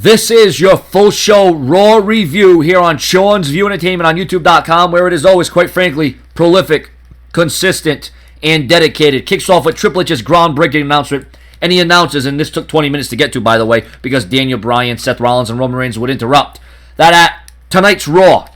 This is your full show Raw review here on Sean's View Entertainment on YouTube.com, where it is always, quite frankly, prolific, consistent, and dedicated. Kicks off with Triple H's groundbreaking announcement, and he announces, and this took 20 minutes to get to, by the way, because Daniel Bryan, Seth Rollins, and Roman Reigns would interrupt, that at tonight's Raw,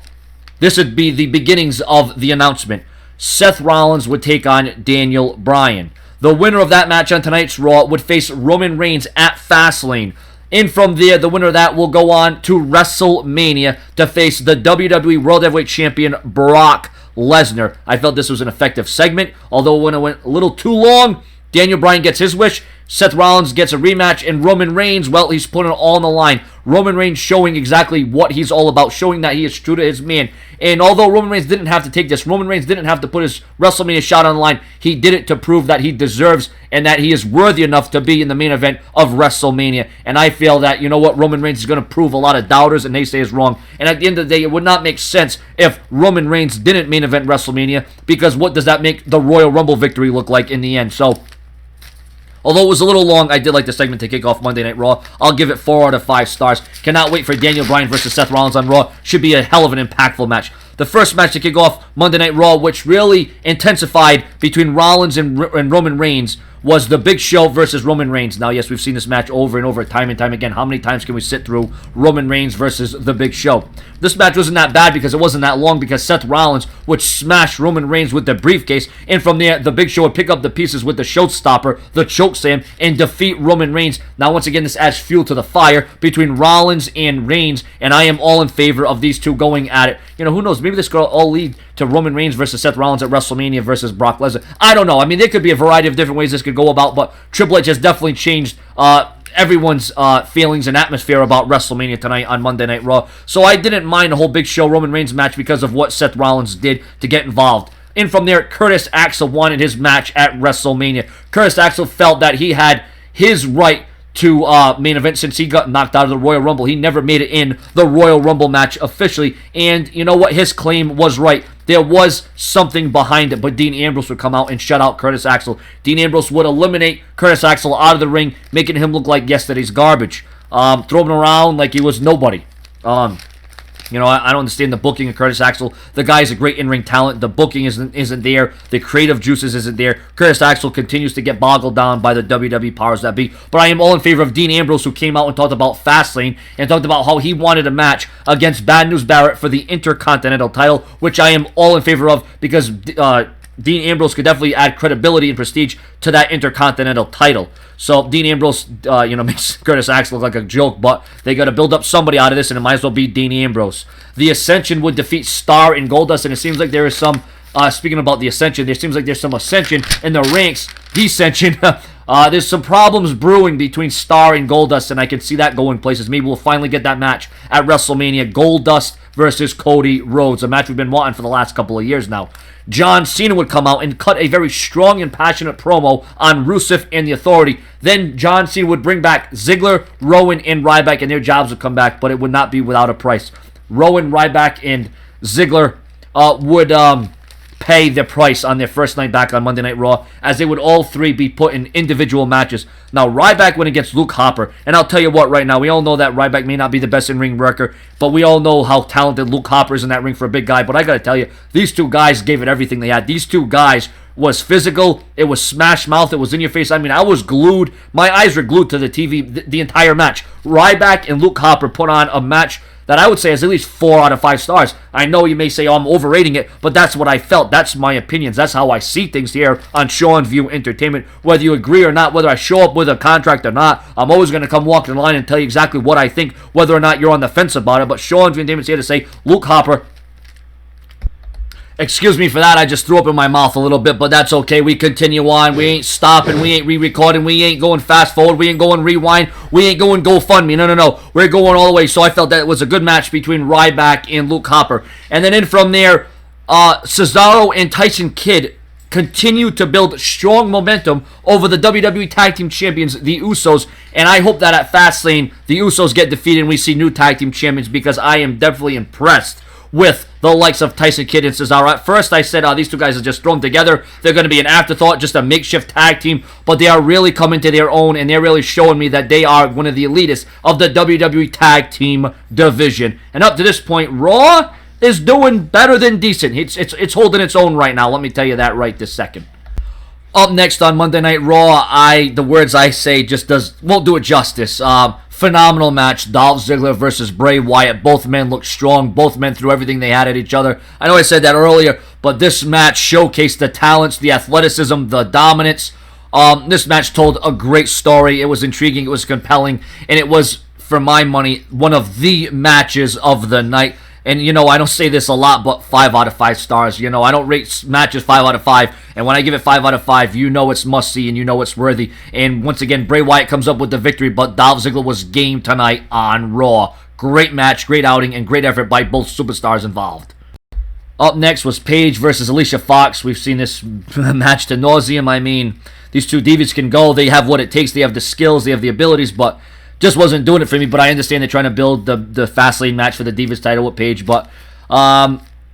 this would be the beginnings of the announcement. Seth Rollins would take on Daniel Bryan. The winner of that match on tonight's Raw would face Roman Reigns at Fastlane. And from there, the winner of that will go on to WrestleMania to face the WWE World Heavyweight Champion Brock Lesnar. I felt this was an effective segment, although when it went a little too long, Daniel Bryan gets his wish, Seth Rollins gets a rematch, and Roman Reigns, well, he's putting it all on the line. Roman Reigns showing exactly what he's all about, showing that he is true to his man. And although Roman Reigns didn't have to take this, Roman Reigns didn't have to put his WrestleMania shot on the line, he did it to prove that he deserves and that he is worthy enough to be in the main event of WrestleMania. And I feel that, you know what, Roman Reigns is going to prove a lot of doubters and naysayers wrong. And at the end of the day, it would not make sense if Roman Reigns didn't main event WrestleMania, because what does that make the Royal Rumble victory look like in the end? So, although it was a little long, I did like the segment to kick off Monday Night Raw. I'll give it 4 out of 5 stars. Cannot wait for Daniel Bryan versus Seth Rollins on Raw. Should be a hell of an impactful match. The first match to kick off Monday Night Raw, which really intensified between Rollins and Roman Reigns, was The Big Show versus Roman Reigns. Now, yes, we've seen this match over and over, time and time again. How many times can we sit through Roman Reigns versus The Big Show? This match wasn't that bad because it wasn't that long, because Seth Rollins would smash Roman Reigns with the briefcase, and from there, The Big Show would pick up the pieces with the showstopper, the chokeslam, and defeat Roman Reigns. Now, once again, this adds fuel to the fire between Rollins and Reigns, and I am all in favor of these two going at it. You know, who knows? Maybe this could all lead to Roman Reigns versus Seth Rollins at WrestleMania versus Brock Lesnar. I don't know. I mean, there could be a variety of different ways this could go about, but Triple H has definitely changed everyone's feelings and atmosphere about WrestleMania tonight on Monday Night Raw. So I didn't mind the whole Big Show Roman Reigns match because of what Seth Rollins did to get involved. And from there, Curtis Axel wanted his match at WrestleMania. Curtis Axel felt that he had his right to main event since he got knocked out of the Royal Rumble. He never made it in the Royal Rumble match officially, and you know what? His claim was right. There was something behind it, but Dean Ambrose would come out and shut out Curtis Axel. Dean Ambrose would eliminate Curtis Axel out of the ring, making him look like yesterday's garbage. Throw him around like he was nobody. You know, I don't understand the booking of Curtis Axel. The guy is a great in-ring talent. The booking isn't there. The creative juices isn't there. Curtis Axel continues to get boggled down by the WWE powers that be. But I am all in favor of Dean Ambrose, who came out and talked about Fastlane and talked about how he wanted a match against Bad News Barrett for the Intercontinental title, which I am all in favor of because Dean Ambrose could definitely add credibility and prestige to that Intercontinental title. So Dean Ambrose, makes Curtis Axel look like a joke, but they got to build up somebody out of this, and it might as well be Dean Ambrose. The Ascension would defeat Starr and Goldust, and it seems like there is some, speaking about the Ascension, there seems like there's some ascension in the ranks. Descension. There's some problems brewing between Starr and Goldust, and I can see that going places. Maybe we'll finally get that match at WrestleMania. Goldust versus Cody Rhodes, a match we've been wanting for the last couple of years now. John Cena would come out and cut a very strong and passionate promo on Rusev and the Authority. Then John Cena would bring back Ziggler, Rowan, and Ryback, and their jobs would come back, but it would not be without a price. Rowan, Ryback, and Ziggler would pay the price on their first night back on Monday Night Raw, as they would all three be put in individual matches. Now, Ryback went against Luke Harper, and I'll tell you what right now, we all know that Ryback may not be the best in-ring worker, but we all know how talented Luke Harper is in that ring for a big guy, but I gotta tell you, these two guys gave it everything they had. These two guys was physical, it was smash mouth, it was in your face. I mean, I was glued, my eyes were glued to the TV the entire match. Ryback and Luke Harper put on a match that I would say is at least 4 out of 5 stars. I know you may say, oh, I'm overrating it, but that's what I felt. That's my opinions. That's how I see things here on Sean View Entertainment. Whether you agree or not, whether I show up with a contract or not, I'm always going to come walking the line and tell you exactly what I think, whether or not you're on the fence about it. But Sean View Entertainment's here to say, Luke Harper, excuse me for that, I just threw up in my mouth a little bit, but that's okay. We continue on. We ain't stopping. We ain't re-recording. We ain't going fast forward. We ain't going rewind. We ain't going GoFundMe. No. We're going all the way. So I felt that it was a good match between Ryback and Luke Harper. And then in from there, Cesaro and Tyson Kidd continue to build strong momentum over the WWE Tag Team Champions, the Usos. And I hope that at Fastlane, the Usos get defeated and we see new Tag Team Champions, because I am definitely impressed with the likes of Tyson Kidd and Cesaro. At first, I said these two guys are just thrown together. They're going to be an afterthought, just a makeshift tag team. But they are really coming to their own, and they're really showing me that they are one of the elitists of the WWE Tag Team division. And up to this point, Raw is doing better than decent. It's holding its own right now. Let me tell you that right this second. Up next on Monday Night Raw, the words I say just won't do it justice. Phenomenal match, Dolph Ziggler versus Bray Wyatt. Both men looked strong. Both men threw everything they had at each other. I know I said that earlier, but this match showcased the talents, the athleticism, the dominance. This match told a great story. It was intriguing, it was compelling, and it was, for my money, one of the matches of the night. And, I don't say this a lot, but 5 out of 5 stars. I don't rate matches 5 out of 5. And when I give it 5 out of 5, it's must-see and it's worthy. And once again, Bray Wyatt comes up with the victory, but Dolph Ziggler was game tonight on Raw. Great match, great outing, and great effort by both superstars involved. Up next was Paige versus Alicia Fox. We've seen this match to nauseam. I mean, these two divas can go. They have what it takes. They have the skills. They have the abilities, but just wasn't doing it for me. But I understand they're trying to build the Fastlane match for the Divas title with Paige. But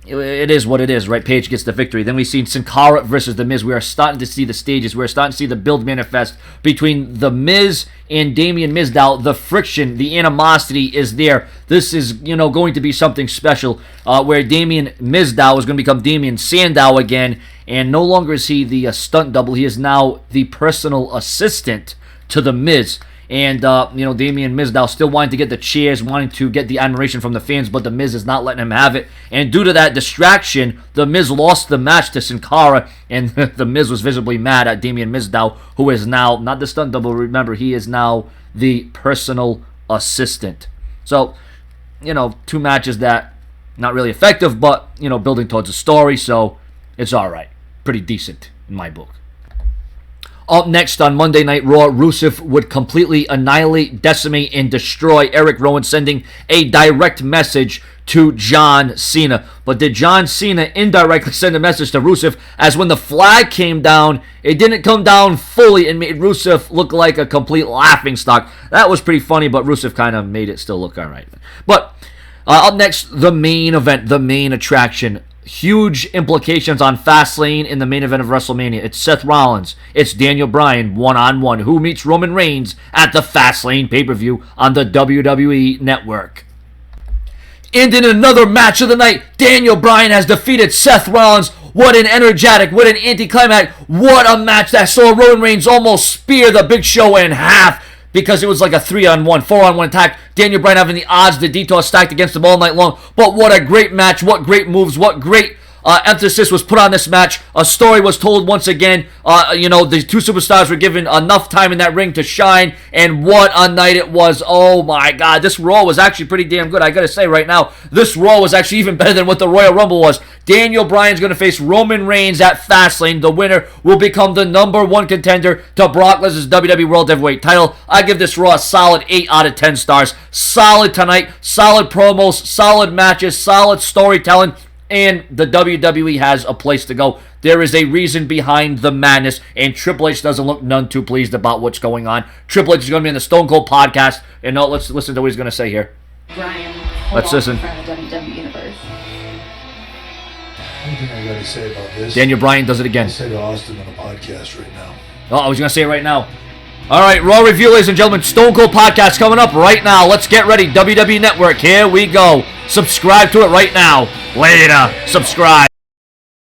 it is what it is, right? Paige gets the victory. Then we've seen Sin Cara versus The Miz. We are starting to see the stages. We're starting to see the build manifest between The Miz and Damien Mizdow. The friction, the animosity is there. This is, going to be something special where Damien Mizdow is going to become Damien Sandow again. And no longer is he the stunt double. He is now the personal assistant to The Miz. And, Damien Mizdow still wanting to get the cheers, wanting to get the admiration from the fans, but The Miz is not letting him have it. And due to that distraction, The Miz lost the match to Sin Cara, and The Miz was visibly mad at Damien Mizdow, who is now, not the stunt double, remember, he is now the personal assistant. So, 2 matches that, not really effective, but, building towards a story, so it's alright. Pretty decent in my book. Up next on Monday Night Raw, Rusev would completely annihilate, decimate, and destroy Eric Rowan, sending a direct message to John Cena. But did John Cena indirectly send a message to Rusev, as when the flag came down, it didn't come down fully and made Rusev look like a complete laughingstock. That was pretty funny, but Rusev kind of made it still look alright. But up next, the main event, the main attraction. Huge implications on Fastlane in the main event of WrestleMania. It's Seth Rollins. It's Daniel Bryan one-on-one, who meets Roman Reigns at the Fastlane pay-per-view on the WWE Network. And in another match of the night, Daniel Bryan has defeated Seth Rollins. What an energetic, what an anticlimax, what a match that saw Roman Reigns almost spear the Big Show in half, because it was like a 3-on-1, 4-on-1 attack. Daniel Bryan having the odds, the detour stacked against him all night long. But what a great match, what great moves, what great emphasis was put on this match. A story was told once again. The two superstars were given enough time in that ring to shine, and what a night it was. Oh my God, this Raw was actually pretty damn good. I gotta say right now, this Raw was actually even better than what the Royal Rumble was. Daniel Bryan's gonna face Roman Reigns at Fastlane. The winner will become the #1 contender to Brock Lesnar's WWE World Heavyweight title. I give this Raw a solid 8 out of 10 stars. Solid tonight, solid promos, solid matches, solid storytelling. And the WWE has a place to go. There is a reason behind the madness, and Triple H doesn't look none too pleased about what's going on. Triple H is going to be in the Stone Cold podcast, and no, let's listen to what he's going to say here. Brian, let's listen. From the WWE universe. One thing I got to say about this. Daniel Bryan does it again. I'll say to Austin on the podcast right now. Oh, I was going to say it right now. All right, Raw Review, ladies and gentlemen. Stone Cold podcast coming up right now. Let's get ready. WWE Network, here we go. Subscribe to it right now. Later. Subscribe.